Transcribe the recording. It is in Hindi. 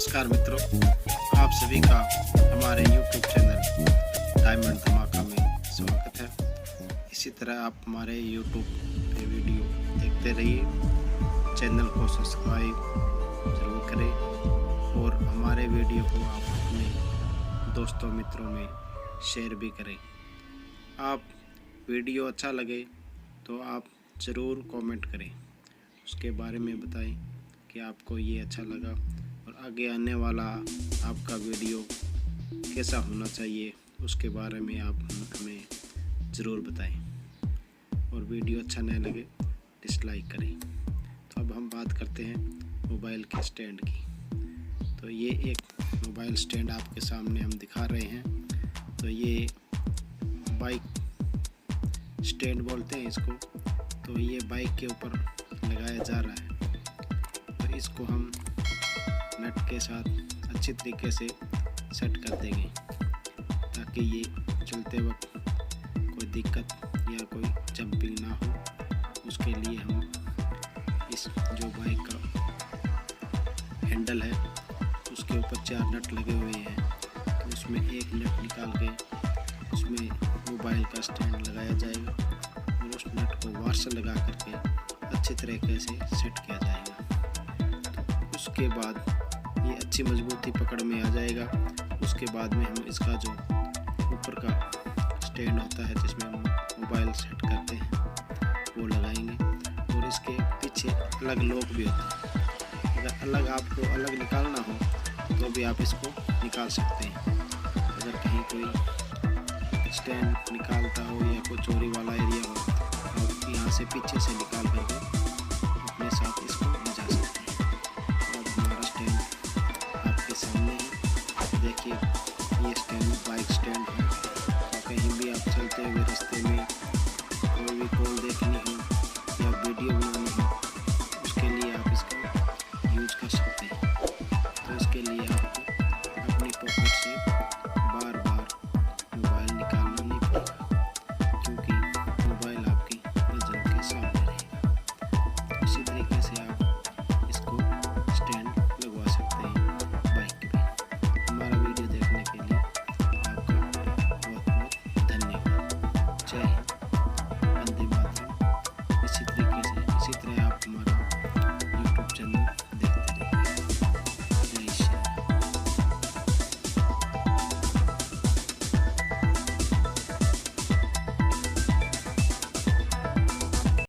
नमस्कार मित्रों, आप सभी का हमारे YouTube चैनल डायमंड धमाका में स्वागत है। इसी तरह आप हमारे YouTube पे वीडियो देखते रहिए, चैनल को सब्सक्राइब जरूर करें और हमारे वीडियो को आप अपने दोस्तों मित्रों में शेयर भी करें। आप वीडियो अच्छा लगे तो आप ज़रूर कमेंट करें, उसके बारे में बताएं कि आपको ये अच्छा लगा और आगे आने वाला आपका वीडियो कैसा होना चाहिए, उसके बारे में आप हमें ज़रूर बताएं। और वीडियो अच्छा नहीं लगे डिसलाइक करें। तो अब हम बात करते हैं मोबाइल के स्टैंड की। तो ये एक मोबाइल स्टैंड आपके सामने हम दिखा रहे हैं। तो ये बाइक स्टैंड बोलते हैं इसको। तो ये बाइक के ऊपर लगाया जा रहा है। तो इसको हम नट के साथ अच्छी तरीके से सेट कर देंगे ताकि ये चलते वक्त कोई दिक्कत या कोई जंपिंग ना हो। उसके लिए हम इस जो बाइक का हैंडल है उसके ऊपर 4 नट लगे हुए हैं। तो उसमें एक नट निकाल के उसमें मोबाइल का स्टैंड लगाया जाएगा और उस नट को वार से लगा करके अच्छी तरीके से सेट किया जाएगा। तो उसके बाद ये अच्छी मजबूती पकड़ में आ जाएगा। उसके बाद में हम इसका जो ऊपर का स्टैंड होता है जिसमें हम मोबाइल सेट करते हैं वो लगाएंगे। और इसके पीछे अलग लॉक भी होता है। अगर अलग आपको अलग निकालना हो तो भी आप इसको निकाल सकते हैं। अगर कहीं कोई स्टैंड निकालता हो या कोई चोरी वाला एरिया हो और यहाँ से पीछे से निकाल करके अपने साथ इसको ले जा सकते हैं। अब हमारा स्टैंड आपके सामने है। देखिए ये स्टैंड बाइक स्टैंड है। तो कहीं भी आप चलते हुए रास्ते में कोई भी कॉल देखनी हो या वीडियो बनानी हो उसके लिए आप इसका यूज कर सकते हैं। तो इसके लिए आपको अपनी पॉकेट से बार बार मोबाइल निकालना नहीं पड़ेगा क्योंकि मोबाइल आपकी नज़र के सामने रहेगा। तो इसी तरीके से आप